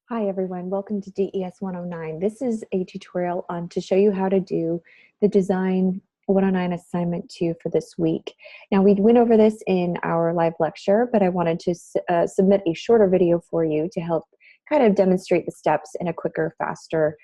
Hi everyone, welcome to DES 109. This is a tutorial on to show you how to do the Design 109 assignment 2 for this week. Now we went over this in our live lecture, but I wanted to submit a shorter video for you to help kind of demonstrate the steps in a quicker, faster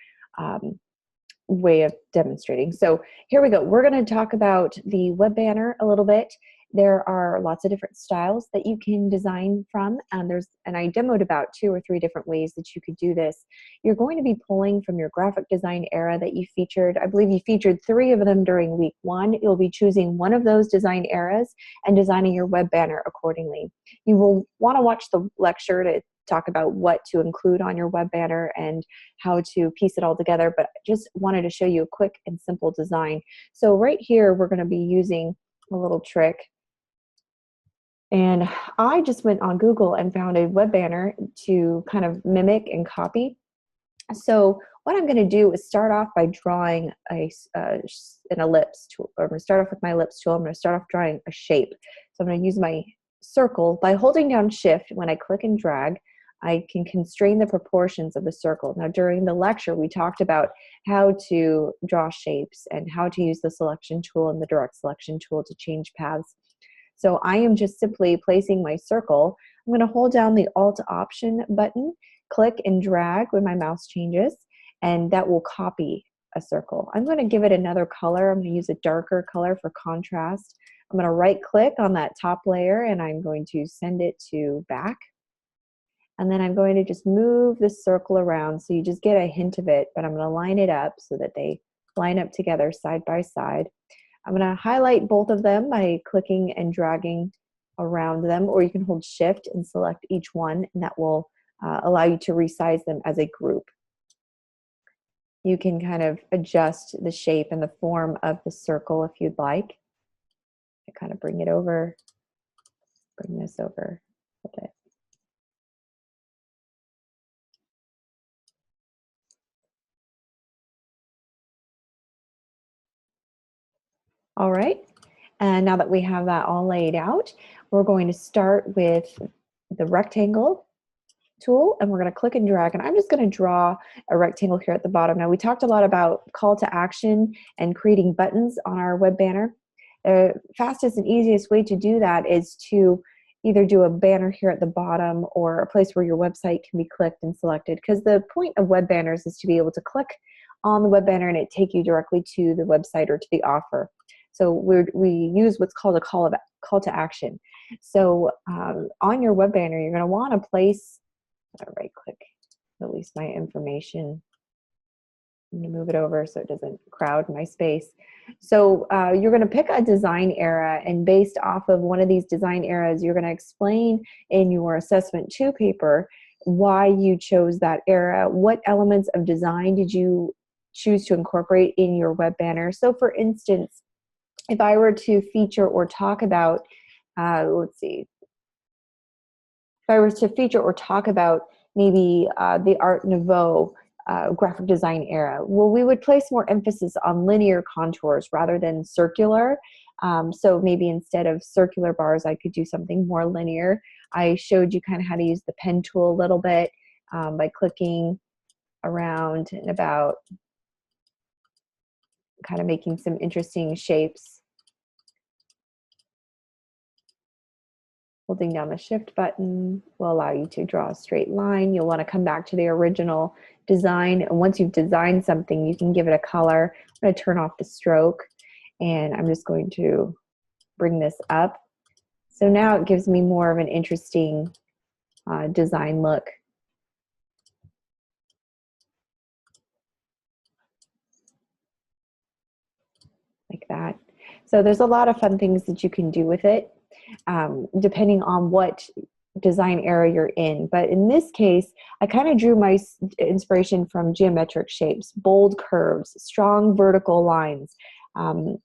way of demonstrating. So here we go. We're going to talk about the web banner a little bit. There are lots of different styles that you can design from. And I demoed about 2 or 3 different ways that you could do this. You're going to be pulling from your graphic design era that you featured. I believe you featured 3 of them during week 1. You'll be choosing one of those design eras and designing your web banner accordingly. You will want to watch the lecture to talk about what to include on your web banner and how to piece it all together, but I just wanted to show you a quick and simple design. So right here, we're going to be using a little trick. And I just went on Google and found a web banner to kind of mimic and copy. So what I'm going to do is start off by drawing an ellipse tool. Or I'm going to start off with my ellipse tool. I'm going to start off drawing a shape. So I'm going to use my circle. By holding down Shift, when I click and drag, I can constrain the proportions of the circle. Now during the lecture, we talked about how to draw shapes and how to use the selection tool and the direct selection tool to change paths. So I am just simply placing my circle. I'm going to hold down the Alt Option button, click and drag when my mouse changes, and that will copy a circle. I'm going to give it another color. I'm going to use a darker color for contrast. I'm going to right click on that top layer and I'm going to send it to back. And then I'm going to just move this circle around so you just get a hint of it, but I'm going to line it up so that they line up together side by side. I'm going to highlight both of them by clicking and dragging around them, or you can hold Shift and select each one, and that will allow you to resize them as a group. You can kind of adjust the shape and the form of the circle if you'd like. I kind of bring it over, bring this over a bit. All right, and now that we have that all laid out, we're going to start with the rectangle tool, and we're going to click and drag, and I'm just going to draw a rectangle here at the bottom. Now we talked a lot about call to action and creating buttons on our web banner. The fastest and easiest way to do that is to either do a banner here at the bottom or a place where your website can be clicked and selected, because the point of web banners is to be able to click on the web banner and it take you directly to the website or to the offer. So we use what's called a call to action. So on your web banner, you're going to want to place, right click, release my information. I'm going to move it over so it doesn't crowd my space. So you're going to pick a design era, and based off of one of these design eras, you're going to explain in your assessment 2 paper why you chose that era. What elements of design did you choose to incorporate in your web banner? So for instance, if I were to feature or talk about, let's see, if I were to feature or talk about maybe the Art Nouveau graphic design era, well, we would place more emphasis on linear contours rather than circular. So maybe instead of circular bars, I could do something more linear. I showed you kind of how to use the pen tool a little bit by clicking around and about, kind of making some interesting shapes. Holding down the Shift button will allow you to draw a straight line. You'll want to come back to the original design, and once you've designed something, you can give it a color. I'm going to turn off the stroke, and I'm just going to bring this up. So now it gives me more of an interesting design look. Like that. So there's a lot of fun things that you can do with it, depending on what design era you're in. But in this case, I kind of drew my inspiration from geometric shapes, bold curves, strong vertical lines, and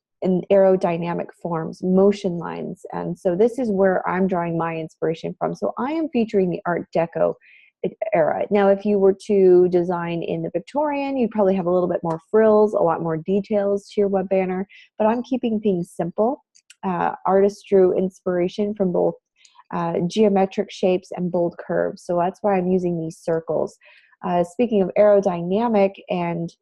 aerodynamic forms, motion lines. And so this is where I'm drawing my inspiration from. So I am featuring the Art Deco era. Now, if you were to design in the Victorian, you'd probably have a little bit more frills, a lot more details to your web banner, but I'm keeping things simple. Artists drew inspiration from both geometric shapes and bold curves, so that's why I'm using these circles. Speaking of aerodynamic and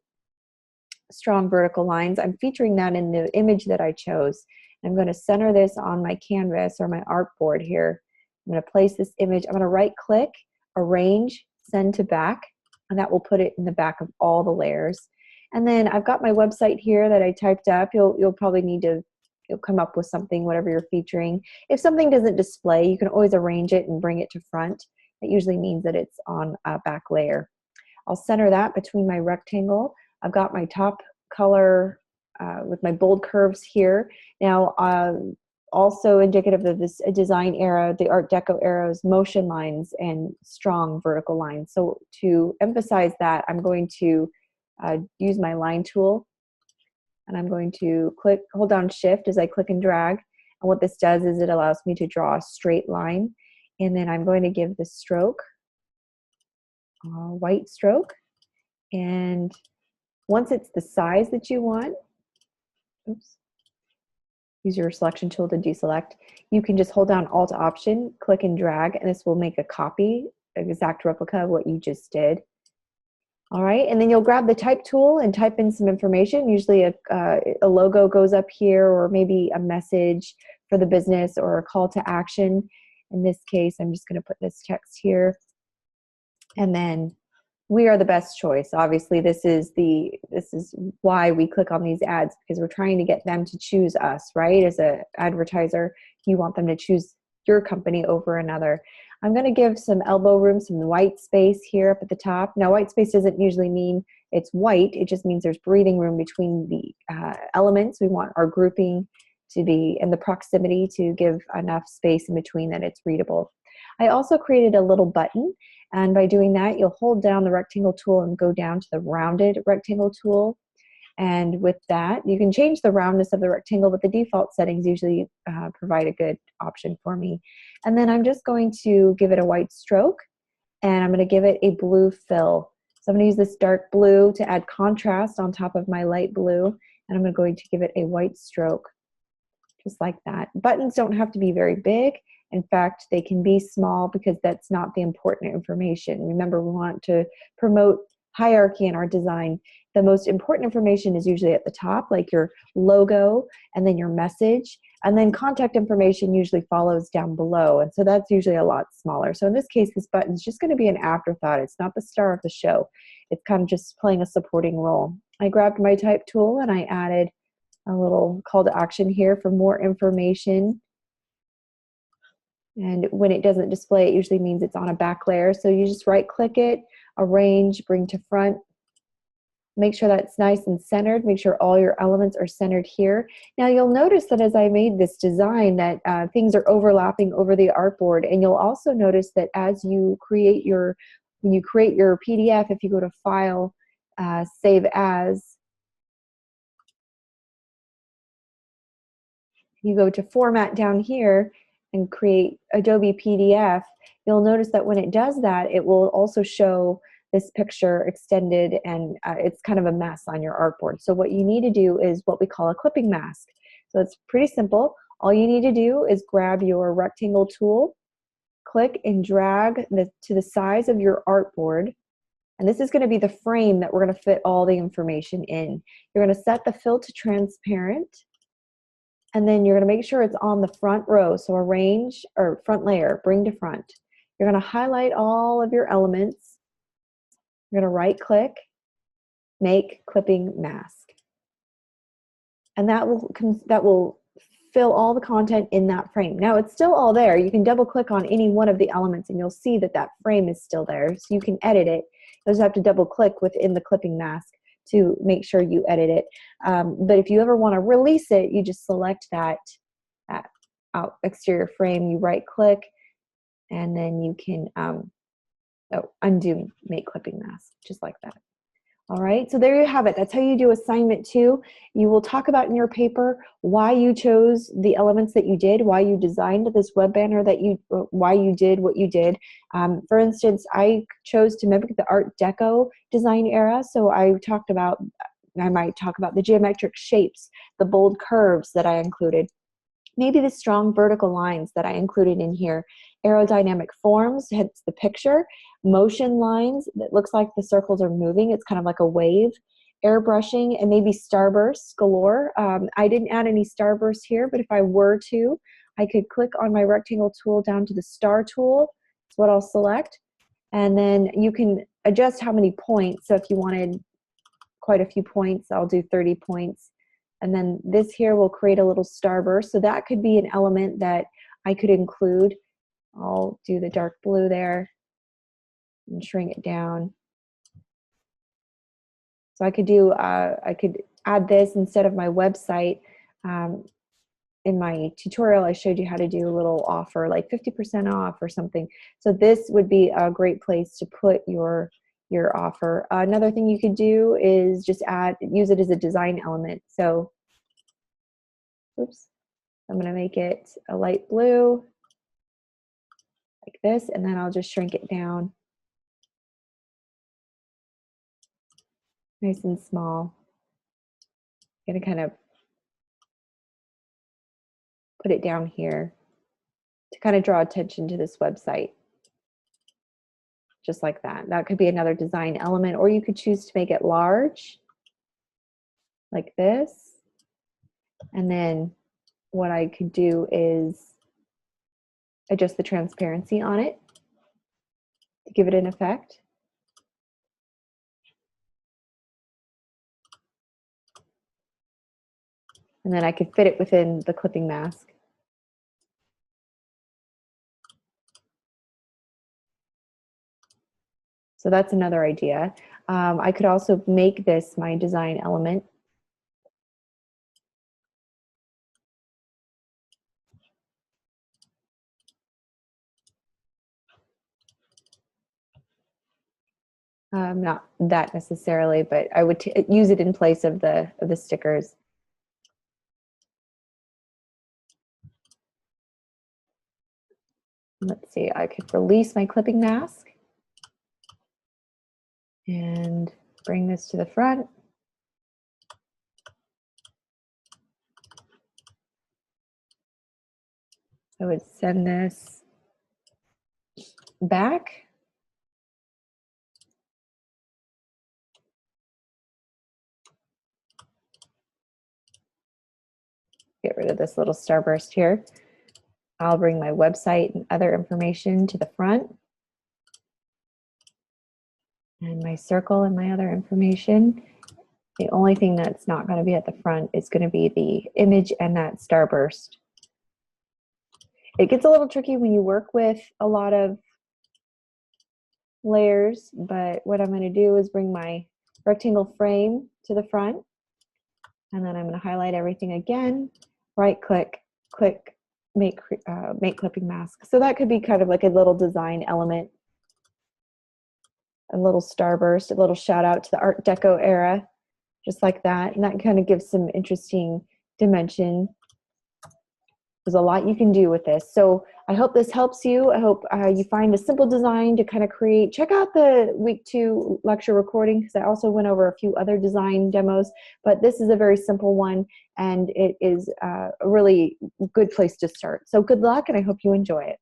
strong vertical lines, I'm featuring that in the image that I chose. I'm going to center this on my canvas or my artboard here. I'm going to place this image. I'm going to right click, arrange, send to back, and that will put it in the back of all the layers. And then I've got my website here that I typed up. You'll probably need to come up with something, whatever you're featuring. If something doesn't display, you can always arrange it and bring it to front. That usually means that it's on a back layer. I'll center that between my rectangle. I've got my top color with my bold curves here. Now, also indicative of this design era, the Art Deco era's motion lines and strong vertical lines. So to emphasize that, I'm going to use my line tool, and I'm going to hold down Shift as I click and drag. And what this does is it allows me to draw a straight line. And then I'm going to give the stroke white stroke. And once it's the size that you want, oops, use your selection tool to deselect. You can just hold down Alt Option, click and drag, and this will make a copy, an exact replica of what you just did. All right, and then you'll grab the type tool and type in some information. Usually a logo goes up here, or maybe a message for the business or a call to action. In this case, I'm just going to put this text here. And then we are the best choice. Obviously, this is why we click on these ads, because we're trying to get them to choose us, right? As an advertiser, you want them to choose your company over another. I'm going to give some elbow room, some white space here up at the top. Now, white space doesn't usually mean it's white. It just means there's breathing room between the elements. We want our grouping to be in the proximity to give enough space in between that it's readable. I also created a little button, and by doing that, you'll hold down the rectangle tool and go down to the rounded rectangle tool. And with that, you can change the roundness of the rectangle, but the default settings usually provide a good option for me. And then I'm just going to give it a white stroke, and I'm going to give it a blue fill. So I'm going to use this dark blue to add contrast on top of my light blue, and I'm going to give it a white stroke, just like that. Buttons don't have to be very big. In fact, they can be small because that's not the important information. Remember, we want to promote hierarchy in our design. The most important information is usually at the top, like your logo and then your message, and then contact information usually follows down below, and so that's usually a lot smaller. So in this case, this button is just going to be an afterthought. It's not the star of the show. It's kind of just playing a supporting role. I grabbed my type tool and I added a little call to action here for more information. And when it doesn't display, it usually means it's on a back layer. So you just right click it, arrange, bring to front. Make sure that's nice and centered. Make sure all your elements are centered here. Now you'll notice that as I made this design that things are overlapping over the artboard, and you'll also notice that as you create when you create your PDF, if you go to File, Save As, you go to Format down here and create Adobe PDF, you'll notice that when it does that, it will also show this picture extended, and it's kind of a mess on your artboard. So what you need to do is what we call a clipping mask. So it's pretty simple. All you need to do is grab your rectangle tool, click and drag to the size of your artboard, and this is going to be the frame that we're going to fit all the information in. You're going to set the fill to transparent, and then you're going to make sure it's on the front row. So arrange, or front layer, bring to front. You're going to highlight all of your elements. You're going to right click, make clipping mask. And that will fill all the content in that frame. Now it's still all there. You can double click on any one of the elements and you'll see that that frame is still there. So you can edit it. You just have to double click within the clipping mask to make sure you edit it. But if you ever want to release it, you just select that exterior frame, you right click, and then you can undo make clipping mask, just like that. All right, so there you have it. That's how you do assignment 2. You will talk about in your paper why you chose the elements that you did, why you designed this web banner why you did what you did. For instance, I chose to mimic the Art Deco design era, so I might talk about the geometric shapes, the bold curves that I included, maybe the strong vertical lines that I included in here. aerodynamic forms, hence the picture. Motion lines, that looks like the circles are moving. It's kind of like a wave. Airbrushing, and maybe starbursts galore. I didn't add any starbursts here, but if I were to, I could click on my rectangle tool down to the star tool. That's what I'll select. And then you can adjust how many points. So if you wanted quite a few points, I'll do 30 points. And then this here will create a little starburst. So that could be an element that I could include. I'll do the dark blue there and shrink it down. So I could add this instead of my website. In my tutorial, I showed you how to do a little offer, like 50% off or something. So this would be a great place to put your offer. Another thing you could do is just use it as a design element. So, oops, I'm gonna make it a light blue, like this, and then I'll just shrink it down. Nice and small. I'm gonna kind of put it down here to kind of draw attention to this website. Just like that. That could be another design element, or you could choose to make it large, like this. And then what I could do is adjust the transparency on it to give it an effect. And then I could fit it within the clipping mask. So that's another idea. I could also make this my design element. Not that necessarily, but I would use it in place of the stickers. Let's see, I could release my clipping mask and bring this to the front. I would send this back. Get rid of this little starburst here. I'll bring my website and other information to the front. And my circle and my other information. The only thing that's not going to be at the front is going to be the image and that starburst. It gets a little tricky when you work with a lot of layers, but what I'm going to do is bring my rectangle frame to the front, and then I'm going to highlight everything again, right click, click, make clipping mask. So that could be kind of like a little design element, a little starburst, a little shout out to the Art Deco era, just like that. And that kind of gives some interesting dimension. There's a lot you can do with this. So I hope this helps you. I hope you find a simple design to kind of create. Check out the week 2 lecture recording, because I also went over a few other design demos, but this is a very simple one, and it is a really good place to start. So good luck, and I hope you enjoy it.